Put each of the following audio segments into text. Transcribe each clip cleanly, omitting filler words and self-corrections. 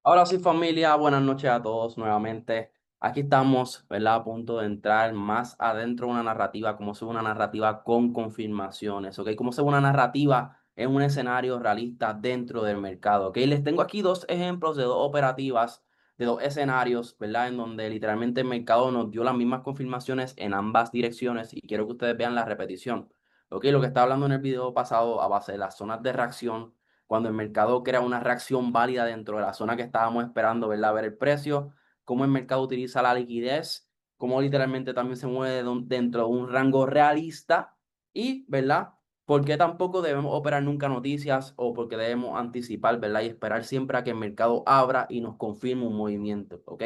Ahora sí, familia, buenas noches a todos nuevamente. Aquí estamos, ¿verdad? A punto de entrar más adentro de una narrativa, como se ve una narrativa con confirmaciones, ¿ok? Como se ve una narrativa en un escenario realista dentro del mercado, ¿ok? Les tengo aquí dos ejemplos de dos operativas, de dos escenarios, ¿verdad? En donde literalmente el mercado nos dio las mismas confirmaciones en ambas direcciones y quiero que ustedes vean la repetición, ¿ok? Lo que estaba hablando en el video pasado a base de las zonas de reacción cuando el mercado crea una reacción válida dentro de la zona que estábamos esperando, ¿verdad? Ver el precio, cómo el mercado utiliza la liquidez, cómo literalmente también se mueve dentro de un rango realista y, ¿verdad? ¿Por qué tampoco debemos operar nunca noticias o porque debemos anticipar, ¿verdad? Y esperar siempre a que el mercado abra y nos confirme un movimiento, ¿ok?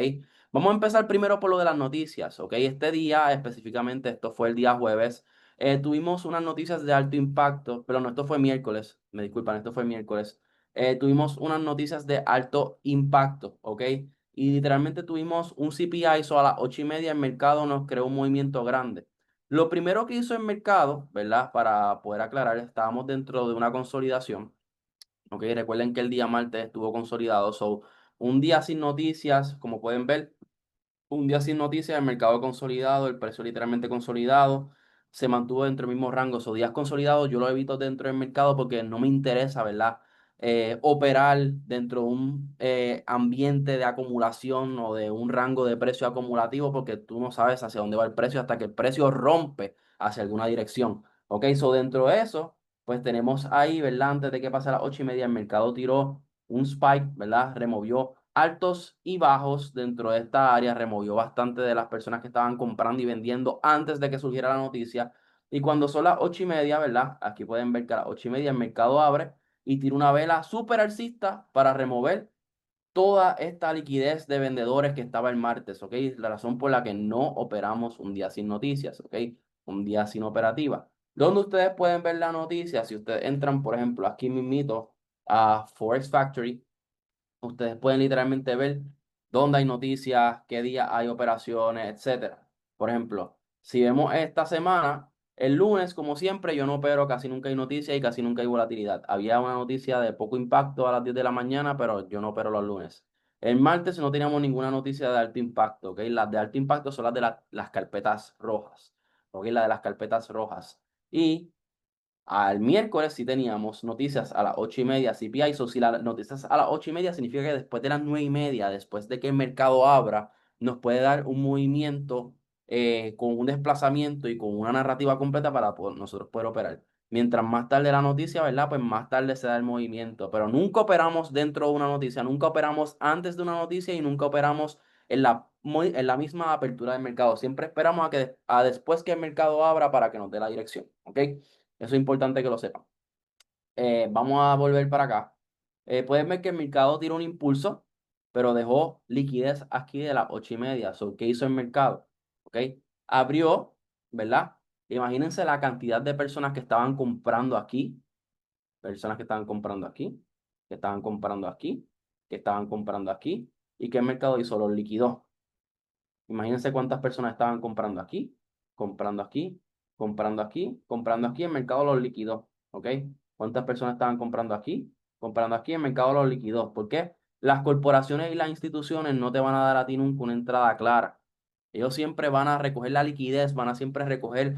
Vamos a empezar primero por lo de las noticias, ¿ok? Este día, específicamente, esto fue el día jueves. Tuvimos unas noticias de alto impacto, pero no, esto fue miércoles, me disculpan, esto fue miércoles. Tuvimos unas noticias de alto impacto, ¿ok? Y literalmente tuvimos un CPI, so a las 8:30 el mercado nos creó un movimiento grande. Lo primero que hizo el mercado, ¿verdad? Para poder aclarar, estábamos dentro de una consolidación, ¿ok? Recuerden que el día martes estuvo consolidado, so un día sin noticias, como pueden ver. Un día sin noticias, el mercado consolidado, el precio literalmente consolidado, se mantuvo dentro del mismo rango. Esos días consolidados yo lo evito dentro del mercado porque no me interesa, ¿verdad? Operar dentro de un ambiente de acumulación o de un rango de precio acumulativo porque tú no sabes hacia dónde va el precio hasta que el precio rompe hacia alguna dirección. Ok, so dentro de eso, pues tenemos ahí, ¿verdad? Antes de que pase las 8:30, el mercado tiró un spike, ¿verdad? Removió altos y bajos dentro de esta área, removió bastante de las personas que estaban comprando y vendiendo antes de que surgiera la noticia. Y cuando son las 8:30, ¿verdad? Aquí pueden ver que a las 8:30 el mercado abre y tira una vela súper alcista para remover toda esta liquidez de vendedores que estaba el martes, ¿ok? La razón por la que no operamos un día sin noticias, ¿ok? Un día sin operativa. Donde ustedes pueden ver la noticia, si ustedes entran, por ejemplo, aquí mismito a Forex Factory, ustedes pueden literalmente ver dónde hay noticias, qué día hay operaciones, etcétera. Por ejemplo, si vemos esta semana, el lunes, como siempre, yo no opero, casi nunca hay noticias y casi nunca hay volatilidad. Había una noticia de poco impacto a las 10 de la mañana, pero yo no opero los lunes. El martes no teníamos ninguna noticia de alto impacto, ¿ok? Las de alto impacto son las de las carpetas rojas, ¿ok? Las de las carpetas rojas. Y al miércoles sí teníamos noticias a las 8:30 CPI. So, si las noticias a las 8:30 significa que después de las 9:30, después de que el mercado abra, nos puede dar un movimiento con un desplazamiento y con una narrativa completa para nosotros poder operar. Mientras más tarde la noticia, ¿verdad? Pues más tarde se da el movimiento. Pero nunca operamos dentro de una noticia, nunca operamos antes de una noticia y nunca operamos en la misma apertura del mercado. Siempre esperamos a después que el mercado abra para que nos dé la dirección. ¿Ok? Eso es importante que lo sepan. Vamos a volver para acá. Pueden ver que el mercado tiró un impulso, pero dejó liquidez aquí de las 8:30. So, ¿qué hizo el mercado? ¿Ok? Abrió, ¿verdad? Imagínense la cantidad de personas que estaban comprando aquí, personas que estaban comprando aquí, que estaban comprando aquí, que estaban comprando aquí, y que el mercado hizo, los liquidó. Imagínense cuántas personas estaban comprando aquí, comprando aquí, comprando aquí, comprando aquí, el mercado los liquidó, ¿ok? ¿Cuántas personas estaban comprando aquí, el mercado los liquidó? ¿Por qué? Las corporaciones y las instituciones no te van a dar a ti nunca una entrada clara. Ellos siempre van a recoger la liquidez, van a siempre recoger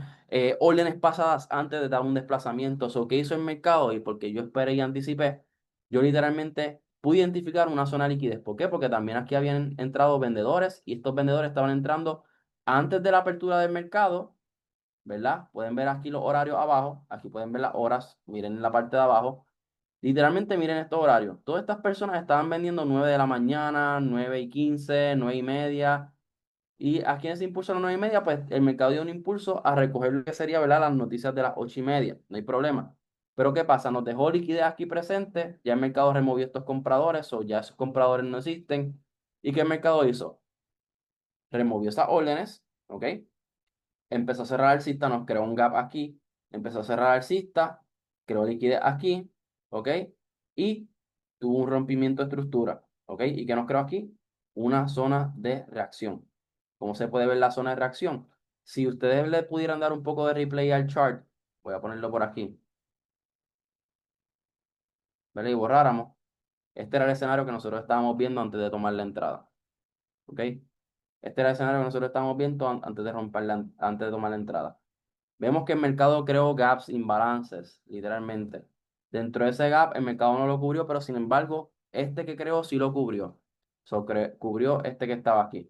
órdenes pasadas antes de dar un desplazamiento. So, ¿qué hizo el mercado? Y porque yo esperé y anticipé, yo literalmente pude identificar una zona de liquidez. ¿Por qué? Porque también aquí habían entrado vendedores y estos vendedores estaban entrando antes de la apertura del mercado, ¿verdad? Pueden ver aquí los horarios abajo, aquí pueden ver las horas, miren en la parte de abajo. Literalmente miren estos horarios. Todas estas personas estaban vendiendo 9 de la mañana, 9:15, 9:30. Y aquí en ese impulso a las 9:30, pues el mercado dio un impulso a recoger lo que sería, ¿verdad? Las noticias de las 8:30. No hay problema. Pero ¿qué pasa? Nos dejó liquidez aquí presente. Ya el mercado removió estos compradores o ya esos compradores no existen. ¿Y qué el mercado hizo? Removió esas órdenes, ¿ok? Empezó a cerrar alcista, nos creó un gap aquí. Empezó a cerrar alcista, creó liquidez aquí, ¿ok? Y tuvo un rompimiento de estructura, ¿ok? ¿Y qué nos creó aquí? Una zona de reacción. ¿Cómo se puede ver la zona de reacción? Si ustedes le pudieran dar un poco de replay al chart, voy a ponerlo por aquí, ¿vale? Y borráramos. Este era el escenario que nosotros estábamos viendo antes de tomar la entrada. ¿Ok? Este era el escenario que nosotros estábamos viendo antes de antes de tomar la entrada. Vemos que el mercado creó gaps, imbalances, literalmente. Dentro de ese gap, el mercado no lo cubrió, pero sin embargo, este que creó sí lo cubrió. Cubrió este que estaba aquí.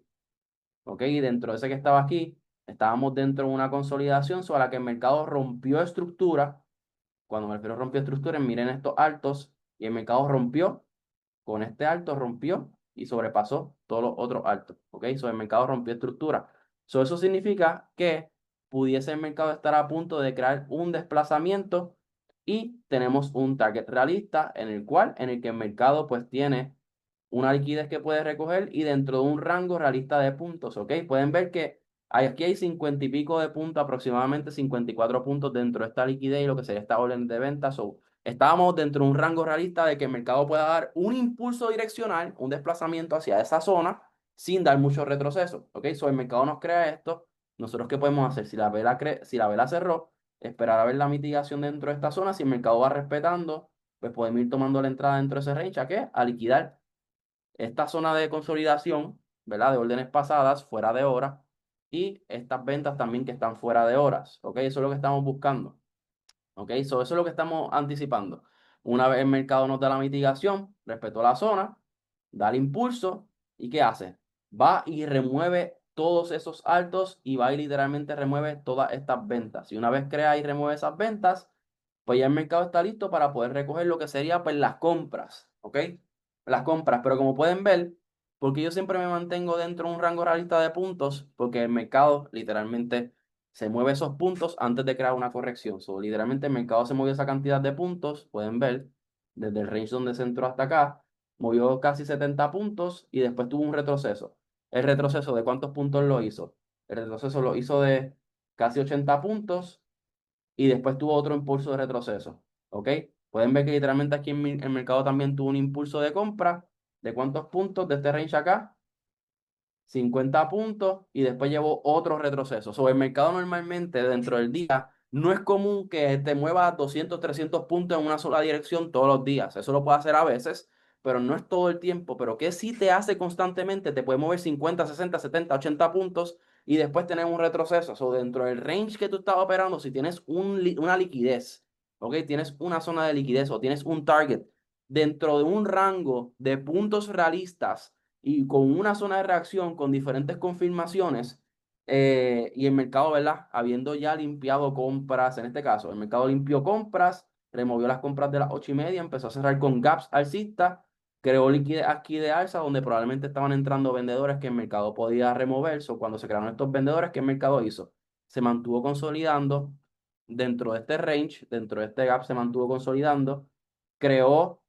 ¿Ok? Y dentro de ese que estaba aquí, estábamos dentro de una consolidación sobre la que el mercado rompió estructura. Cuando me refiero a rompió estructura, miren estos altos y el mercado rompió. Con este alto rompió y sobrepasó todos los otros altos. ¿Ok? El mercado rompió estructura. Eso significa que pudiese el mercado estar a punto de crear un desplazamiento y tenemos un target realista en el que el mercado pues tiene una liquidez que puede recoger y dentro de un rango realista de puntos, ¿ok? Pueden ver que aquí hay 50 y pico de puntos, aproximadamente 54 puntos dentro de esta liquidez y lo que sería esta orden de venta. Estábamos dentro de un rango realista de que el mercado pueda dar un impulso direccional, un desplazamiento hacia esa zona sin dar mucho retroceso, ¿ok? El mercado nos crea esto. ¿Nosotros qué podemos hacer? Si la vela cerró, esperar a ver la mitigación dentro de esta zona. Si el mercado va respetando, pues podemos ir tomando la entrada dentro de ese range. ¿A qué? A liquidar esta zona de consolidación, ¿verdad? De órdenes pasadas, fuera de horas, y estas ventas también que están fuera de horas, ¿ok? Eso es lo que estamos buscando, ¿ok? Eso es lo que estamos anticipando. Una vez el mercado nos da la mitigación, respetó la zona, da el impulso, ¿y qué hace? Va y remueve todos esos altos y va y literalmente remueve todas estas ventas. Y una vez crea y remueve esas ventas, pues ya el mercado está listo para poder recoger lo que sería pues las compras, ¿ok? Las compras, pero como pueden ver, porque yo siempre me mantengo dentro de un rango realista de puntos, porque el mercado literalmente se mueve esos puntos antes de crear una corrección. Literalmente el mercado se movió esa cantidad de puntos, pueden ver, desde el range donde se entró hasta acá, movió casi 70 puntos y después tuvo un retroceso. ¿El retroceso de cuántos puntos lo hizo? El retroceso lo hizo de casi 80 puntos y después tuvo otro impulso de retroceso. ¿Ok? Pueden ver que literalmente aquí el mercado también tuvo un impulso de compra. ¿De cuántos puntos de este range acá? 50 puntos y después llevó otro retroceso. Sobre el mercado normalmente dentro del día no es común que te mueva 200, 300 puntos en una sola dirección todos los días. Eso lo puede hacer a veces, pero no es todo el tiempo. Pero que si te hace constantemente, te puede mover 50, 60, 70, 80 puntos y después tener un retroceso. Dentro del range que tú estás operando, si tienes una liquidez, ¿ok? Tienes una zona de liquidez o tienes un target dentro de un rango de puntos realistas y con una zona de reacción con diferentes confirmaciones y el mercado, ¿verdad? Habiendo ya limpiado compras, en este caso, el mercado limpió compras, removió las compras de las 8:30, empezó a cerrar con gaps alcistas, creó liquidez aquí de alza donde probablemente estaban entrando vendedores que el mercado podía remover. Cuando se crearon estos vendedores, ¿qué el mercado hizo? Se mantuvo consolidando dentro de este range, dentro de este gap se mantuvo consolidando, creó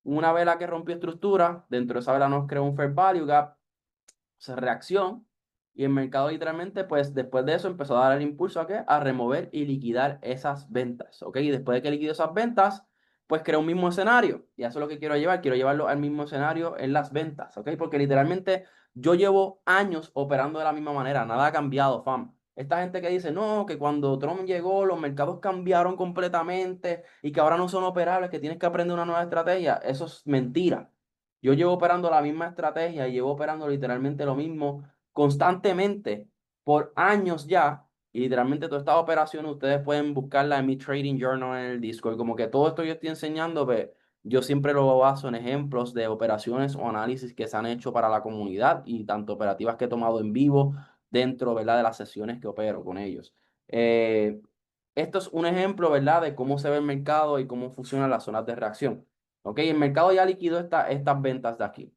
una vela que rompió estructura, dentro de esa vela nos creó un fair value gap, reacción, y el mercado literalmente, pues después de eso empezó a dar el impulso a qué? A remover y liquidar esas ventas, ¿ok? Y después de que liquidó esas ventas, pues creó un mismo escenario, y eso es lo que quiero llevarlo al mismo escenario en las ventas, ¿ok? Porque literalmente yo llevo años operando de la misma manera, nada ha cambiado, fam. Esta gente que dice, no, que cuando Trump llegó los mercados cambiaron completamente y que ahora no son operables, que tienes que aprender una nueva estrategia, eso es mentira. Yo llevo operando la misma estrategia y llevo operando literalmente lo mismo constantemente por años ya. Y literalmente toda esta operación ustedes pueden buscarla en mi Trading Journal en el Discord. Como que todo esto yo estoy enseñando, ve, yo siempre lo baso en ejemplos de operaciones o análisis que se han hecho para la comunidad y tanto operativas que he tomado en vivo dentro, ¿verdad? De las sesiones que opero con ellos. Eh, Esto es un ejemplo, ¿verdad? De cómo se ve el mercado y cómo funcionan las zonas de reacción. ¿Ok? El mercado ya liquidó estas ventas de aquí.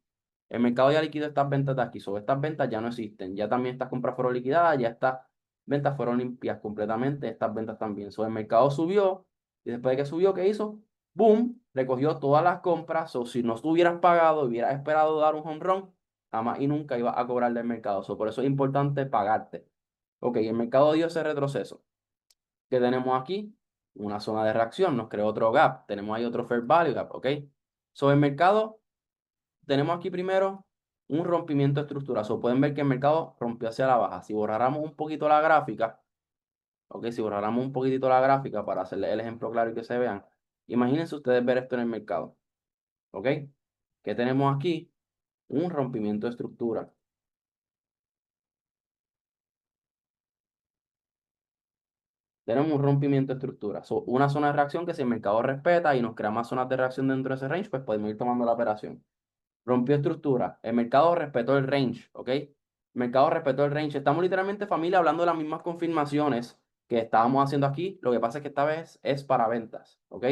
El mercado ya liquidó estas ventas de aquí. Estas ventas ya no existen. Ya también estas compras fueron liquidadas, ya estas ventas fueron limpias completamente. Estas ventas también. El mercado subió y después de que subió, ¿qué hizo? Boom, recogió todas las compras. Si no estuvieras pagado, hubieras esperado dar un home run, jamás y nunca ibas a cobrarle el mercado. Por eso es importante pagarte. Ok, el mercado dio ese retroceso. ¿Qué tenemos aquí? Una zona de reacción, nos creó otro gap. Tenemos ahí otro fair value gap, ¿ok? Sobre el mercado, tenemos aquí primero un rompimiento de estructura. Pueden ver que el mercado rompió hacia la baja. Si borráramos un poquito la gráfica, ¿ok? Si borráramos un poquitito la gráfica para hacerles el ejemplo claro y que se vean, imagínense ustedes ver esto en el mercado. ¿Ok? ¿Qué tenemos aquí? Un rompimiento de estructura. Tenemos un rompimiento de estructura. Una zona de reacción que si el mercado respeta y nos crea más zonas de reacción dentro de ese range, pues podemos ir tomando la operación. Rompió estructura. El mercado respetó el range, ¿ok? El mercado respetó el range. Estamos literalmente, familia, hablando de las mismas confirmaciones que estábamos haciendo aquí. Lo que pasa es que esta vez es para ventas, ¿ok?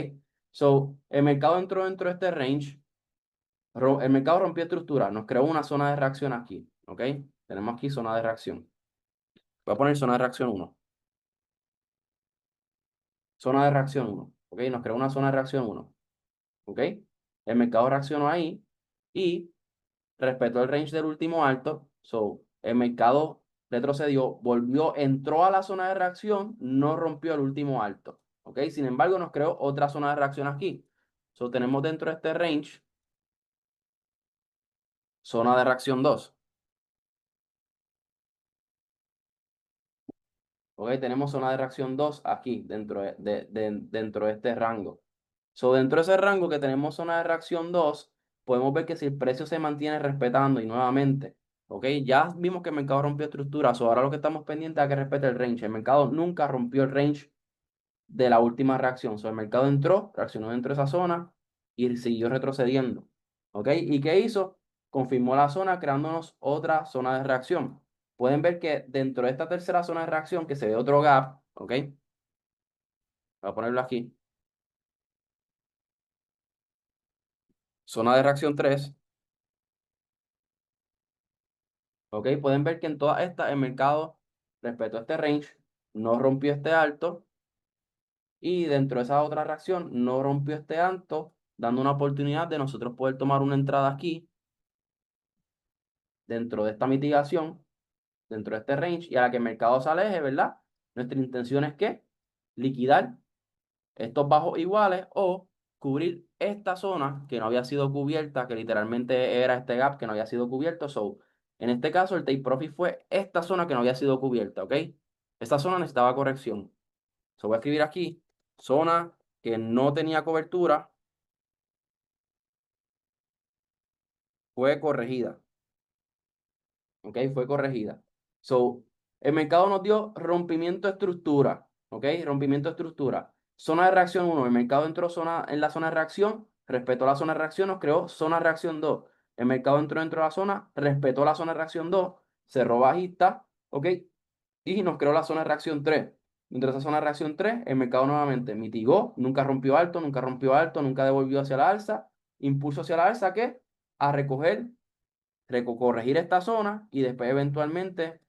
El mercado entró dentro de este range. El mercado rompió estructura. Nos creó una zona de reacción aquí, ¿ok? Tenemos aquí zona de reacción. Voy a poner zona de reacción 1. Zona de reacción 1, ¿ok? Nos creó una zona de reacción 1, ¿ok? El mercado reaccionó ahí y respetó el range del último alto. El mercado retrocedió, volvió, entró a la zona de reacción, no rompió el último alto, ¿ok? Sin embargo, nos creó otra zona de reacción aquí. Tenemos dentro de este range zona de reacción 2, ¿ok? Tenemos zona de reacción 2 aquí, dentro de este rango. Dentro de ese rango que tenemos zona de reacción 2, podemos ver que si el precio se mantiene respetando y nuevamente, ¿ok? Ya vimos que el mercado rompió estructura, ahora lo que estamos pendientes es que respete el range. El mercado nunca rompió el range de la última reacción. El mercado entró, reaccionó dentro de esa zona y siguió retrocediendo, ¿ok? ¿Y qué hizo? Confirmó la zona creándonos otra zona de reacción. Pueden ver que dentro de esta tercera zona de reacción que se ve otro gap, ¿ok? Voy a ponerlo aquí. Zona de reacción 3. ¿Ok? Pueden ver que en todas estas el mercado respetó este range, no rompió este alto y dentro de esa otra reacción no rompió este alto, dando una oportunidad de nosotros poder tomar una entrada aquí dentro de esta mitigación, dentro de este range y a la que el mercado se aleje, ¿verdad? Nuestra intención es que liquidar estos bajos iguales o cubrir esta zona que no había sido cubierta, que literalmente era este gap que no había sido cubierto. En este caso, el take profit fue esta zona que no había sido cubierta, ¿ok? Esta zona necesitaba corrección. Voy a escribir aquí, zona que no tenía cobertura fue corregida, ¿ok? Fue corregida. El mercado nos dio rompimiento de estructura, ¿ok? Rompimiento de estructura. Zona de reacción 1, el mercado entró en la zona de reacción, respetó la zona de reacción, nos creó zona de reacción 2. El mercado entró dentro de la zona, respetó la zona de reacción 2, cerró bajista, ¿ok? Y nos creó la zona de reacción 3. Dentro de esa zona de reacción 3, el mercado nuevamente mitigó, nunca rompió alto, nunca rompió alto, nunca devolvió hacia la alza, impulso hacia la alza, ¿qué? A recoger, corregir esta zona y después eventualmente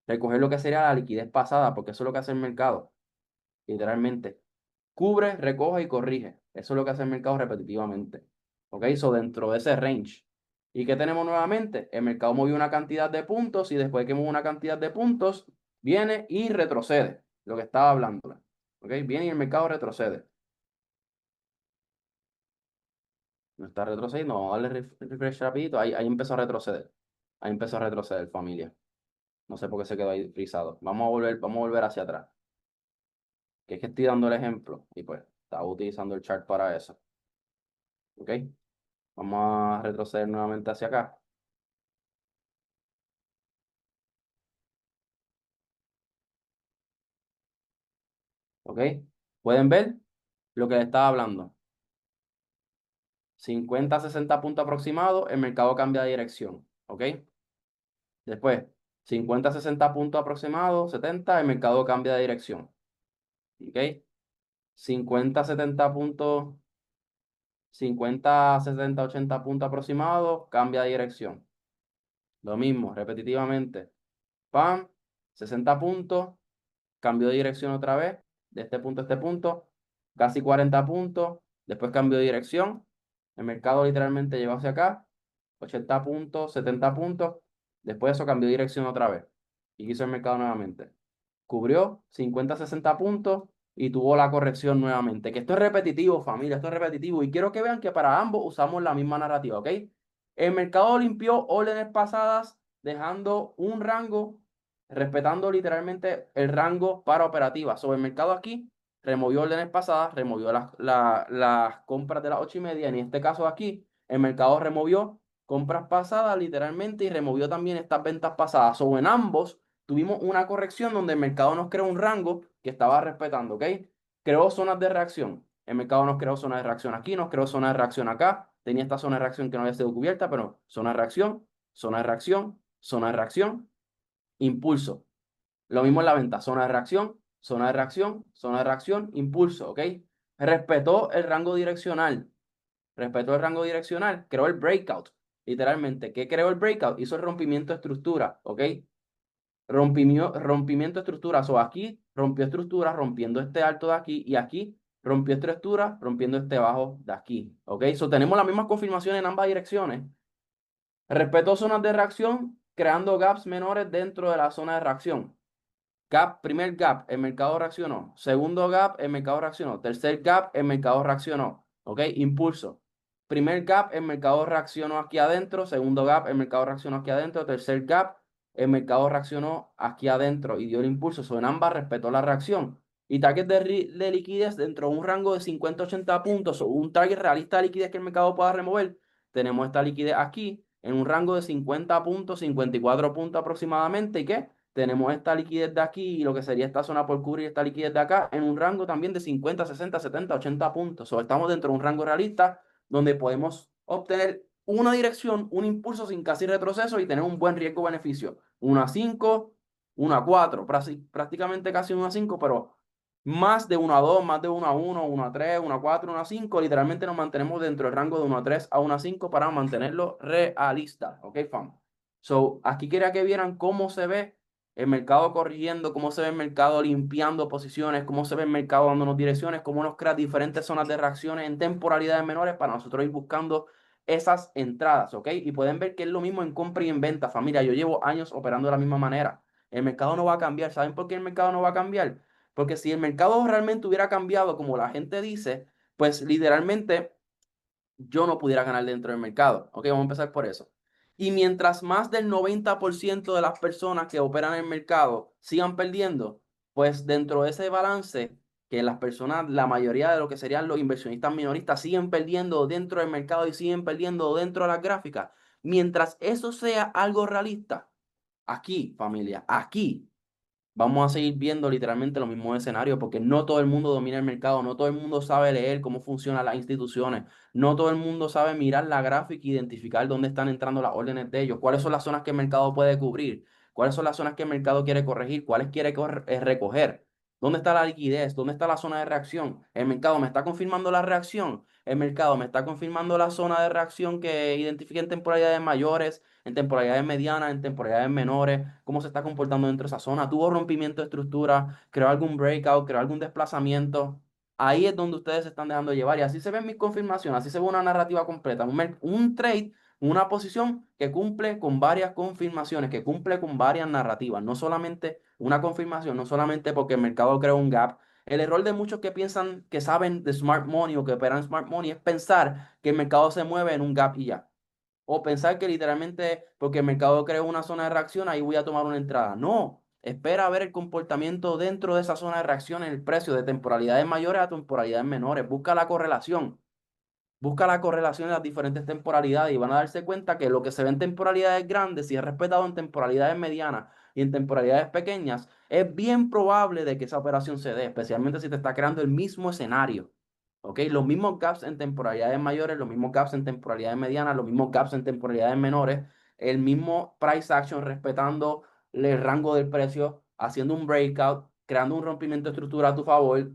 recoger lo que sería la liquidez pasada, porque eso es lo que hace el mercado, literalmente. Cubre, recoge y corrige. Eso es lo que hace el mercado repetitivamente. ¿Ok? Dentro de ese range. ¿Y qué tenemos nuevamente? El mercado movió una cantidad de puntos y después que mueve una cantidad de puntos, viene y retrocede. Lo que estaba hablando. ¿Ok? Viene y el mercado retrocede. No está retrocediendo. Vamos a darle refresh rapidito. Ahí empezó a retroceder. Ahí empezó a retroceder, familia. No sé por qué se quedó ahí frisado. Vamos a volver hacia atrás. Que es que estoy dando el ejemplo y pues estaba utilizando el chart para eso. ¿Ok? Vamos a retroceder nuevamente hacia acá. ¿Ok? Pueden ver lo que les estaba hablando. 50-60 puntos aproximados, el mercado cambia de dirección. ¿Ok? Después, 50-60 puntos aproximados, 70, el mercado cambia de dirección. ¿Ok? 50-70 puntos, 50-60-80 puntos aproximados, cambia de dirección. Lo mismo, repetitivamente. ¡Pam! 60 puntos, cambio de dirección otra vez, de este punto a este punto, casi 40 puntos, después cambio de dirección, el mercado literalmente llegó hacia acá, 80 puntos, 70 puntos, después de eso cambió de dirección otra vez y hizo el mercado nuevamente. Cubrió 50-60 puntos y tuvo la corrección nuevamente. Que esto es repetitivo, familia, esto es repetitivo y quiero que vean que para ambos usamos la misma narrativa, ¿ok? El mercado limpió órdenes pasadas dejando un rango respetando literalmente el rango para operativa. Sobre el mercado aquí, removió órdenes pasadas, removió las compras de las 8:30. En este caso aquí, El mercado removió compras pasadas literalmente y removió también estas ventas pasadas. O en ambos tuvimos una corrección donde el mercado nos creó un rango que estaba respetando, ¿ok? Creó zonas de reacción. El mercado nos creó zonas de reacción aquí, nos creó zona de reacción acá. Tenía esta zona de reacción que no había sido cubierta, pero zona de reacción, zona de reacción, zona de reacción, impulso. Lo mismo en la venta, zona de reacción, zona de reacción, zona de reacción, impulso, ¿ok? Respetó el rango direccional, respetó el rango direccional, creó el breakout, literalmente. ¿Qué creó el breakout? Hizo el rompimiento de estructura, ¿ok? Rompimiento de estructura, o aquí rompió estructura, rompiendo este alto de aquí, y aquí rompió estructura, rompiendo este bajo de aquí, ¿ok? So tenemos las mismas confirmaciones en ambas direcciones. Respetó zonas de reacción, creando gaps menores dentro de la zona de reacción. Gap, primer gap, el mercado reaccionó. Segundo gap, el mercado reaccionó. Tercer gap, el mercado reaccionó. ¿Ok? Impulso. Primer gap, el mercado reaccionó aquí adentro. Segundo gap, el mercado reaccionó aquí adentro. Tercer gap, el mercado reaccionó aquí adentro y dio el impulso. So, en ambas respetó la reacción. Y target de liquidez dentro de un rango de 50-80 puntos o un target realista de liquidez que el mercado pueda remover. Tenemos esta liquidez aquí en un rango de 50 puntos, 54 puntos aproximadamente. ¿Y qué? Tenemos esta liquidez de aquí y lo que sería esta zona por cubrir, esta liquidez de acá, en un rango también de 50, 60, 70, 80 puntos. O estamos dentro de un rango realista donde podemos obtener una dirección, un impulso sin casi retroceso y tener un buen riesgo-beneficio. 1 a 5, 1 a 4, prácticamente casi 1 a 5, pero más de 1 a 2, más de 1 a 1, 1 a 3, 1 a 4, 1 a 5. Literalmente nos mantenemos dentro del rango de 1 a 3 a 1 a 5 para mantenerlo realista. ¿Ok, fam? So, aquí quería que vieran cómo se ve el mercado corrigiendo, cómo se ve el mercado limpiando posiciones, cómo se ve el mercado dándonos direcciones, cómo nos crea diferentes zonas de reacciones en temporalidades menores para nosotros ir buscando esas entradas, ¿ok? Y pueden ver que es lo mismo en compra y en venta, familia. Yo llevo años operando de la misma manera. El mercado no va a cambiar. ¿Saben por qué el mercado no va a cambiar? Porque si el mercado realmente hubiera cambiado como la gente dice, pues literalmente yo no pudiera ganar dentro del mercado. Ok, vamos a empezar por eso. Y mientras más del 90% de las personas que operan en el mercado sigan perdiendo, pues dentro de ese balance, que las personas, la mayoría de lo que serían los inversionistas minoristas, siguen perdiendo dentro del mercado y siguen perdiendo dentro de las gráficas, mientras eso sea algo realista, aquí, familia, aquí vamos a seguir viendo literalmente los mismos escenarios porque no todo el mundo domina el mercado, no todo el mundo sabe leer cómo funcionan las instituciones, no todo el mundo sabe mirar la gráfica e identificar dónde están entrando las órdenes de ellos, cuáles son las zonas que el mercado puede cubrir, cuáles son las zonas que el mercado quiere corregir, cuáles quiere recoger, dónde está la liquidez, dónde está la zona de reacción. El mercado me está confirmando la reacción, el mercado me está confirmando la zona de reacción que identifique en temporalidades mayores, en temporalidades medianas, en temporalidades menores, cómo se está comportando dentro de esa zona. Tuvo rompimiento de estructura, creó algún breakout, creó algún desplazamiento. Ahí es donde ustedes se están dejando llevar y así se ven mis confirmaciones, así se ve una narrativa completa, un trade, una posición que cumple con varias confirmaciones, que cumple con varias narrativas, no solamente una confirmación, no solamente porque el mercado creó un gap. El error de muchos que piensan que saben de smart money o que operan smart money es pensar que el mercado se mueve en un gap y ya. O pensar que literalmente porque el mercado crea una zona de reacción, ahí voy a tomar una entrada. No, espera a ver el comportamiento dentro de esa zona de reacción en el precio de temporalidades mayores a temporalidades menores. Busca la correlación. Busca la correlación de las diferentes temporalidades y van a darse cuenta que lo que se ve en temporalidades grandes, si es respetado en temporalidades medianas y en temporalidades pequeñas, es bien probable de que esa operación se dé, especialmente si te está creando el mismo escenario. ¿Ok? Los mismos gaps en temporalidades mayores, los mismos gaps en temporalidades medianas, los mismos gaps en temporalidades menores, el mismo price action respetando el rango del precio, haciendo un breakout, creando un rompimiento de estructura a tu favor,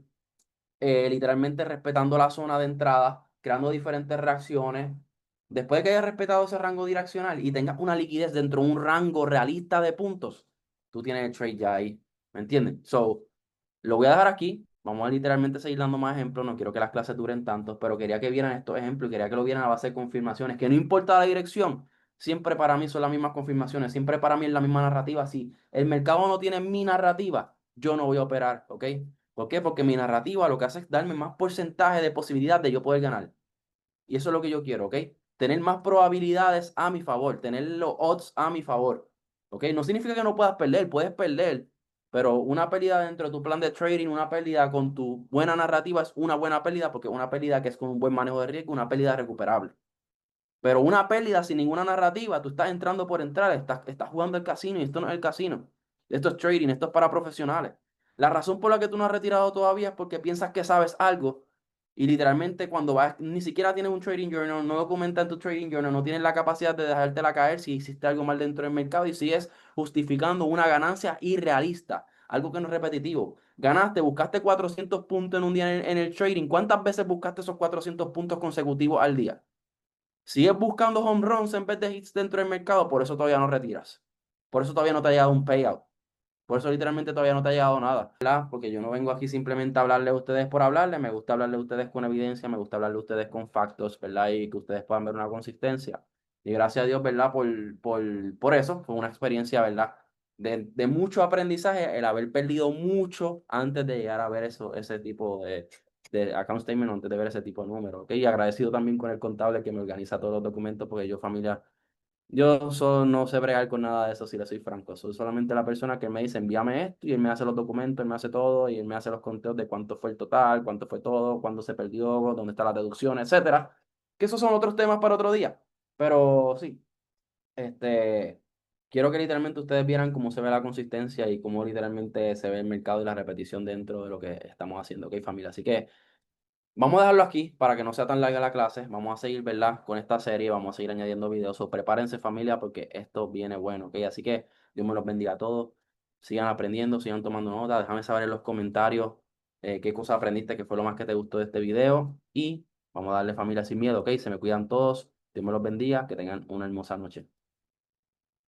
literalmente respetando la zona de entrada, creando diferentes reacciones. Después de que hayas respetado ese rango direccional y tengas una liquidez dentro de un rango realista de puntos, tú tienes el trade ya ahí. ¿Me entiendes? So, lo voy a dejar aquí. Vamos a literalmente seguir dando más ejemplos. No quiero que las clases duren tanto, pero quería que vieran estos ejemplos y quería que lo vieran a base de confirmaciones. Que no importa la dirección, siempre para mí son las mismas confirmaciones. Siempre para mí es la misma narrativa. Si el mercado no tiene mi narrativa, yo no voy a operar, ¿ok? ¿Por qué? Porque mi narrativa lo que hace es darme más porcentaje de posibilidad de yo poder ganar. Y eso es lo que yo quiero, ¿ok? Tener más probabilidades a mi favor, tener los odds a mi favor, ¿ok? No significa que no puedes perder, pero una pérdida dentro de tu plan de trading, una pérdida con tu buena narrativa es una buena pérdida porque es una pérdida que es con un buen manejo de riesgo, una pérdida recuperable. Pero una pérdida sin ninguna narrativa, tú estás entrando por entrar, estás jugando el casino y esto no es el casino. Esto es trading, esto es para profesionales. La razón por la que tú no has retirado todavía es porque piensas que sabes algo y literalmente cuando vas, ni siquiera tienes un trading journal, no documentas en tu trading journal, no tienes la capacidad de dejártela caer si hiciste algo mal dentro del mercado y sigues justificando una ganancia irrealista, algo que no es repetitivo. Ganaste, buscaste 400 puntos en un día en el trading. ¿Cuántas veces buscaste esos 400 puntos consecutivos al día? Sigues buscando home runs en vez de hits dentro del mercado, por eso todavía no retiras. Por eso todavía no te ha llegado un payout. Por eso literalmente todavía no te ha llegado nada, ¿verdad? Porque yo no vengo aquí simplemente a hablarle a ustedes por hablarle, me gusta hablarle a ustedes con evidencia, me gusta hablarle a ustedes con factos, ¿verdad? Y que ustedes puedan ver una consistencia. Y gracias a Dios, ¿verdad? Por eso fue una experiencia, ¿verdad? De mucho aprendizaje, el haber perdido mucho antes de llegar a ver eso, ese tipo de account statement, antes de ver ese tipo de números, ¿ok? Y agradecido también con el contable que me organiza todos los documentos, porque yo, familia, no sé bregar con nada de eso, si le soy franco. Soy solamente la persona que me dice, envíame esto, y él me hace los documentos, él me hace todo, y él me hace los conteos de cuánto fue el total, cuánto fue todo, cuándo se perdió, dónde está la deducción, etcétera. Que esos son otros temas para otro día. Pero sí, este, quiero que literalmente ustedes vieran cómo se ve la consistencia y cómo literalmente se ve el mercado y la repetición dentro de lo que estamos haciendo, ¿ok, familia? Así que vamos a dejarlo aquí para que no sea tan larga la clase. Vamos a seguir, ¿verdad? Con esta serie. Vamos a seguir añadiendo videos. O prepárense, familia, porque esto viene bueno, ¿ok? Así que Dios me los bendiga a todos. Sigan aprendiendo, sigan tomando nota. Déjame saber en los comentarios qué cosa aprendiste, qué fue lo más que te gustó de este video. Y vamos a darle familia sin miedo, ¿ok? Se me cuidan todos. Dios me los bendiga. Que tengan una hermosa noche.